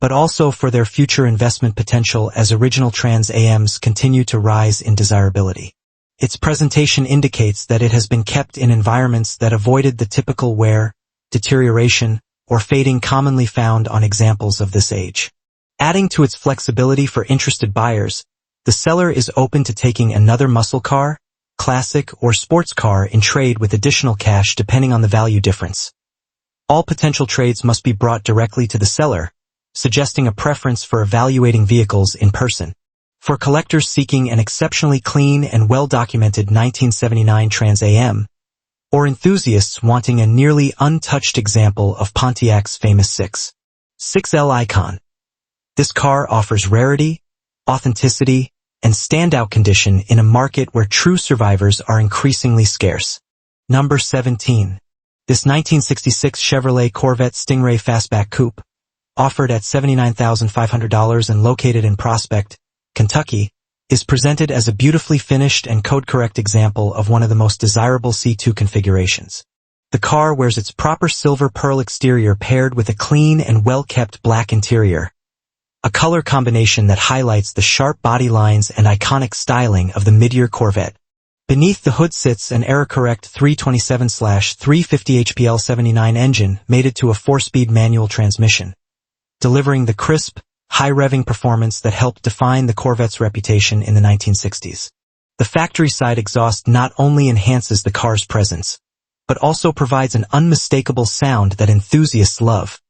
but also for their future investment potential as original Trans Ams continue to rise in desirability. Its presentation indicates that it has been kept in environments that avoided the typical wear, deterioration, or fading commonly found on examples of this age. Adding to its flexibility for interested buyers, the seller is open to taking another muscle car, classic, or sports car in trade with additional cash depending on the value difference. All potential trades must be brought directly to the seller, suggesting a preference for evaluating vehicles in person. For collectors seeking an exceptionally clean and well-documented 1979 Trans Am, or enthusiasts wanting a nearly untouched example of Pontiac's famous 6.6L icon, this car offers rarity, authenticity, and standout condition in a market where true survivors are increasingly scarce. Number 17. This 1966 Chevrolet Corvette Stingray Fastback Coupe, offered at $79,500 and located in Prospect, Kentucky, is presented as a beautifully finished and code-correct example of one of the most desirable C2 configurations. The car wears its proper silver pearl exterior paired with a clean and well-kept black interior, a color combination that highlights the sharp body lines and iconic styling of the mid-year Corvette. Beneath the hood sits an era-correct 327/350 HPL 79 engine mated to a 4-speed manual transmission, delivering the crisp, high-revving performance that helped define the Corvette's reputation in the 1960s. The factory-side exhaust not only enhances the car's presence, but also provides an unmistakable sound that enthusiasts love.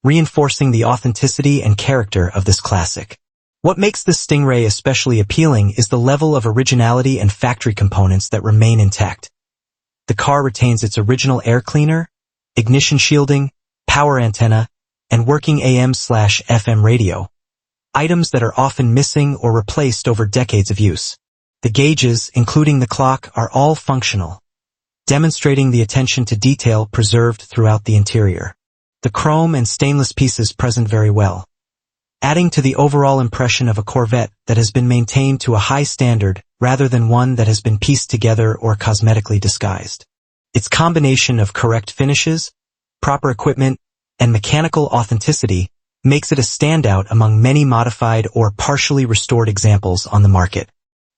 reinforcing the authenticity and character of this classic. What makes this Stingray especially appealing is the level of originality and factory components that remain intact. The car retains its original air cleaner, ignition shielding, power antenna, and working AM/FM radio, items that are often missing or replaced over decades of use. The gauges, including the clock, are all functional, demonstrating the attention to detail preserved throughout the interior. The chrome and stainless pieces present very well, adding to the overall impression of a Corvette that has been maintained to a high standard rather than one that has been pieced together or cosmetically disguised. Its combination of correct finishes, proper equipment, and mechanical authenticity makes it a standout among many modified or partially restored examples on the market.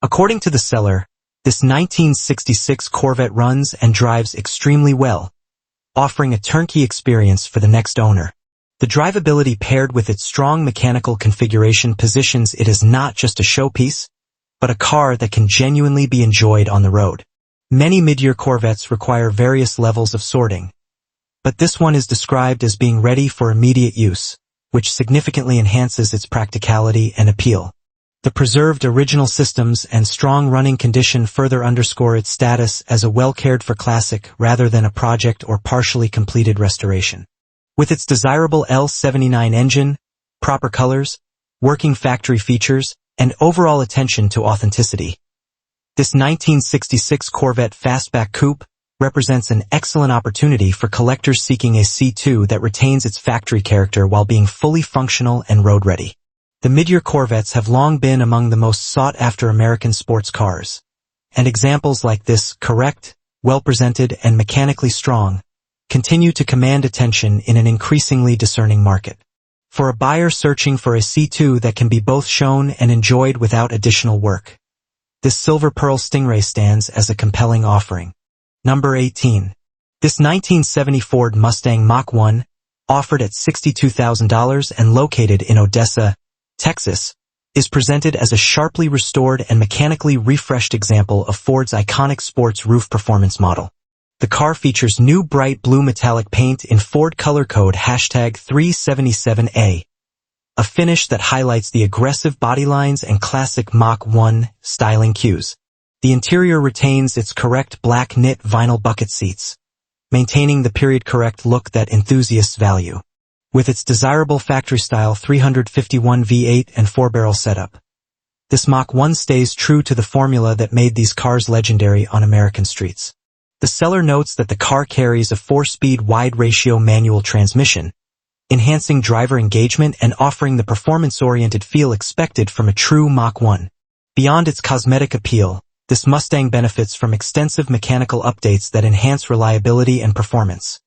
According to the seller, this 1966 Corvette runs and drives extremely well, offering a turnkey experience for the next owner. The drivability paired with its strong mechanical configuration positions it as not just a showpiece, but a car that can genuinely be enjoyed on the road. Many mid-year Corvettes require various levels of sorting, but this one is described as being ready for immediate use, which significantly enhances its practicality and appeal. The preserved original systems and strong running condition further underscore its status as a well-cared-for classic rather than a project or partially completed restoration. With its desirable L79 engine, proper colors, working factory features, and overall attention to authenticity, this 1966 Corvette Fastback Coupe represents an excellent opportunity for collectors seeking a C2 that retains its factory character while being fully functional and road-ready. The mid-year Corvettes have long been among the most sought-after American sports cars, and examples like this, correct, well-presented, and mechanically strong, continue to command attention in an increasingly discerning market. For a buyer searching for a C2 that can be both shown and enjoyed without additional work, this Silver Pearl Stingray stands as a compelling offering. Number 18. This 1970 Ford Mustang Mach 1, offered at $62,000 and located in Odessa, Texas, is presented as a sharply restored and mechanically refreshed example of Ford's iconic sports roof performance model. The car features new bright blue metallic paint in Ford color code #377A, a finish that highlights the aggressive body lines and classic Mach 1 styling cues. The interior retains its correct black knit vinyl bucket seats, maintaining the period-correct look that enthusiasts value. With its desirable factory-style 351 V8 and 4-barrel setup, this Mach 1 stays true to the formula that made these cars legendary on American streets. The seller notes that the car carries a 4-speed wide-ratio manual transmission, enhancing driver engagement and offering the performance-oriented feel expected from a true Mach 1. Beyond its cosmetic appeal, this Mustang benefits from extensive mechanical updates that enhance reliability and performance.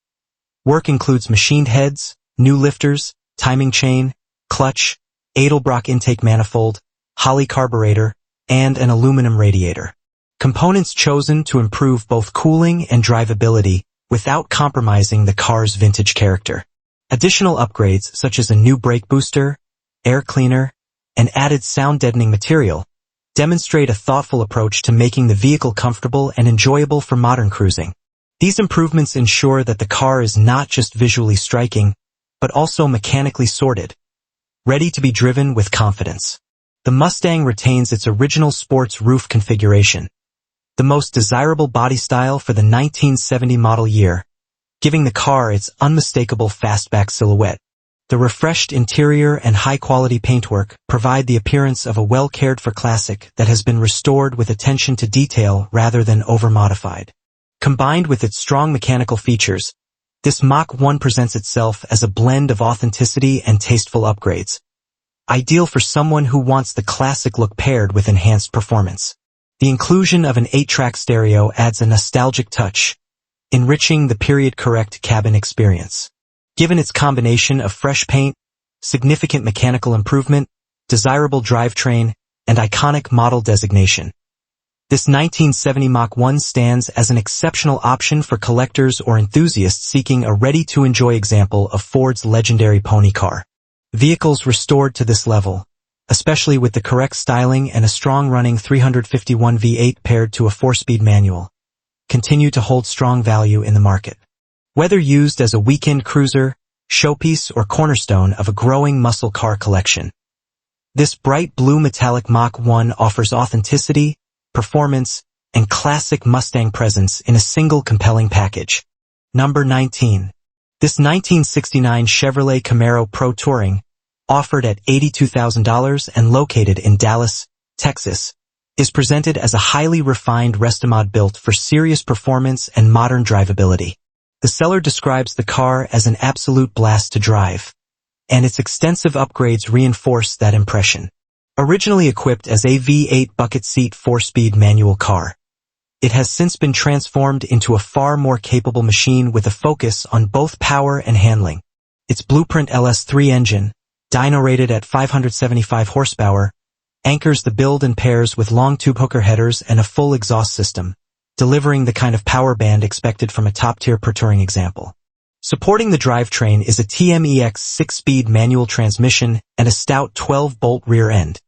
Work includes machined heads, new lifters, timing chain, clutch, Edelbrock intake manifold, Holley carburetor, and an aluminum radiator. Components chosen to improve both cooling and drivability without compromising the car's vintage character. Additional upgrades such as a new brake booster, air cleaner, and added sound deadening material demonstrate a thoughtful approach to making the vehicle comfortable and enjoyable for modern cruising. These improvements ensure that the car is not just visually striking, but also mechanically sorted, ready to be driven with confidence. The Mustang retains its original sports roof configuration, the most desirable body style for the 1970 model year, giving the car its unmistakable fastback silhouette. The refreshed interior and high-quality paintwork provide the appearance of a well-cared-for classic that has been restored with attention to detail rather than over-modified. Combined with its strong mechanical features, this Mach 1 presents itself as a blend of authenticity and tasteful upgrades, ideal for someone who wants the classic look paired with enhanced performance. The inclusion of an 8-track stereo adds a nostalgic touch, enriching the period-correct cabin experience. Given its combination of fresh paint, significant mechanical improvement, desirable drivetrain, and iconic model designation, this 1970 Mach 1 stands as an exceptional option for collectors or enthusiasts seeking a ready-to-enjoy example of Ford's legendary pony car. Vehicles restored to this level, especially with the correct styling and a strong-running 351 V8 paired to a 4-speed manual, continue to hold strong value in the market. Whether used as a weekend cruiser, showpiece, or cornerstone of a growing muscle car collection. This bright blue metallic Mach 1 offers authenticity, performance, and classic Mustang presence in a single compelling package. Number 19. This 1969 Chevrolet Camaro Pro Touring, offered at $82,000 and located in Dallas, Texas, is presented as a highly refined restomod built for serious performance and modern drivability. The seller describes the car as an absolute blast to drive, and its extensive upgrades reinforce that impression. Originally equipped as a V8 bucket seat 4-speed manual car, it has since been transformed into a far more capable machine with a focus on both power and handling. Its Blueprint LS3 engine, dyno-rated at 575 horsepower, anchors the build and pairs with long tube hooker headers and a full exhaust system, delivering the kind of power band expected from a top-tier Pro Touring example. Supporting the drivetrain is a TMEX 6-speed manual transmission and a stout 12-bolt rear end,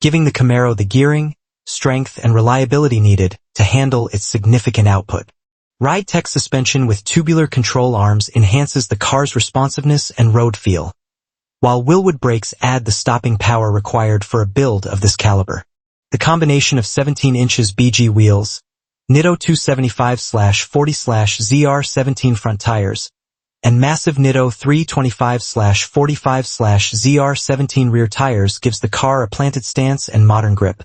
giving the Camaro the gearing, strength, and reliability needed to handle its significant output. Ride-Tech suspension with tubular control arms enhances the car's responsiveness and road feel, while Willwood brakes add the stopping power required for a build of this caliber. The combination of 17 inches BG wheels, Nitto 275/40/ZR17 front tires, and massive Nitto 325/45/ZR17 rear tires gives the car a planted stance and modern grip,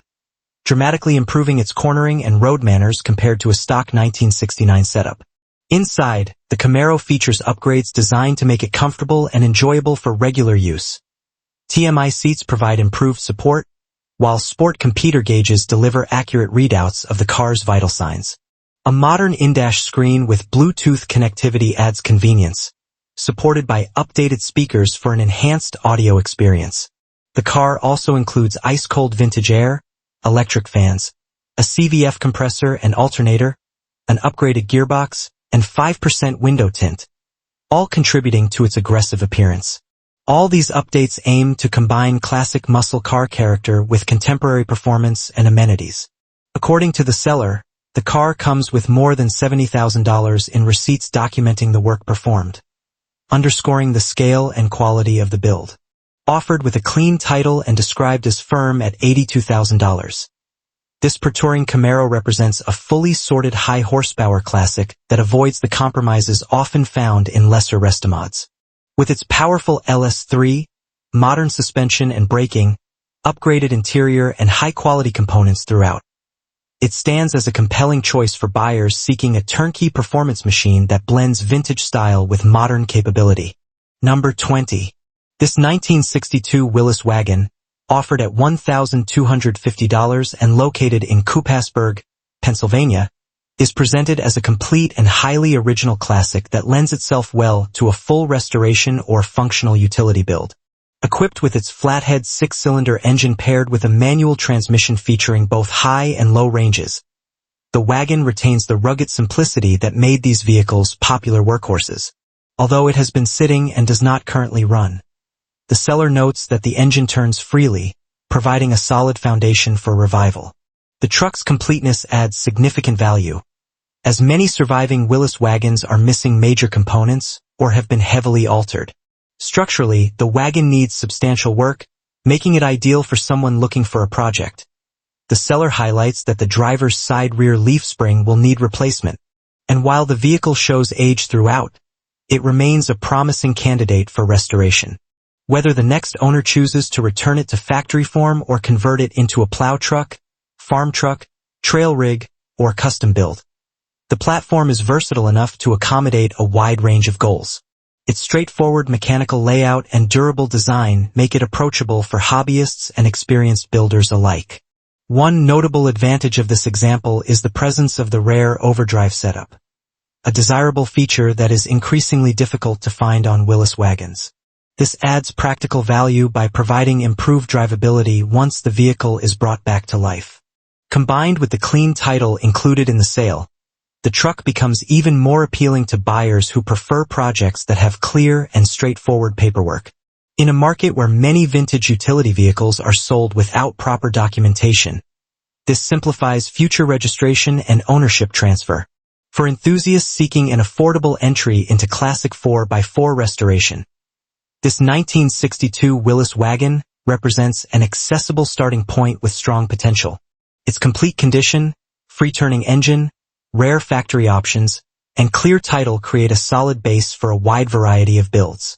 dramatically improving its cornering and road manners compared to a stock 1969 setup. Inside, the Camaro features upgrades designed to make it comfortable and enjoyable for regular use. TMI seats provide improved support, while sport computer gauges deliver accurate readouts of the car's vital signs. A modern in-dash screen with Bluetooth connectivity adds convenience, supported by updated speakers for an enhanced audio experience. The car also includes ice-cold vintage air, electric fans, a CVF compressor and alternator, an upgraded gearbox, and 5% window tint, all contributing to its aggressive appearance. All these updates aim to combine classic muscle car character with contemporary performance and amenities. According to the seller, the car comes with more than $70,000 in receipts documenting the work performed, underscoring the scale and quality of the build. Offered with a clean title and described as firm at $82,000. This Pro Touring Camaro represents a fully sorted high-horsepower classic that avoids the compromises often found in lesser restomods. With its powerful LS3, modern suspension and braking, upgraded interior, and high-quality components throughout, it stands as a compelling choice for buyers seeking a turnkey performance machine that blends vintage style with modern capability. Number 20. This 1962 Willys Wagon, offered at $1,250 and located in Coopasburg, Pennsylvania, is presented as a complete and highly original classic that lends itself well to a full restoration or functional utility build. Equipped with its flathead 6-cylinder engine paired with a manual transmission featuring both high and low ranges, the wagon retains the rugged simplicity that made these vehicles popular workhorses. Although it has been sitting and does not currently run, the seller notes that the engine turns freely, providing a solid foundation for revival. The truck's completeness adds significant value, as many surviving Willys wagons are missing major components or have been heavily altered. Structurally, the wagon needs substantial work, making it ideal for someone looking for a project. The seller highlights that the driver's side rear leaf spring will need replacement, and while the vehicle shows age throughout, it remains a promising candidate for restoration. Whether the next owner chooses to return it to factory form or convert it into a plow truck, farm truck, trail rig, or custom build, the platform is versatile enough to accommodate a wide range of goals. Its straightforward mechanical layout and durable design make it approachable for hobbyists and experienced builders alike. One notable advantage of this example is the presence of the rare overdrive setup, a desirable feature that is increasingly difficult to find on Willys wagons. This adds practical value by providing improved drivability once the vehicle is brought back to life. Combined with the clean title included in the sale, the truck becomes even more appealing to buyers who prefer projects that have clear and straightforward paperwork. In a market where many vintage utility vehicles are sold without proper documentation, this simplifies future registration and ownership transfer. for enthusiasts seeking an affordable entry into classic 4x4 restoration. This 1962 Willys Wagon represents an accessible starting point with strong potential. Its complete condition, free-turning engine, rare factory options, and clear title create a solid base for a wide variety of builds.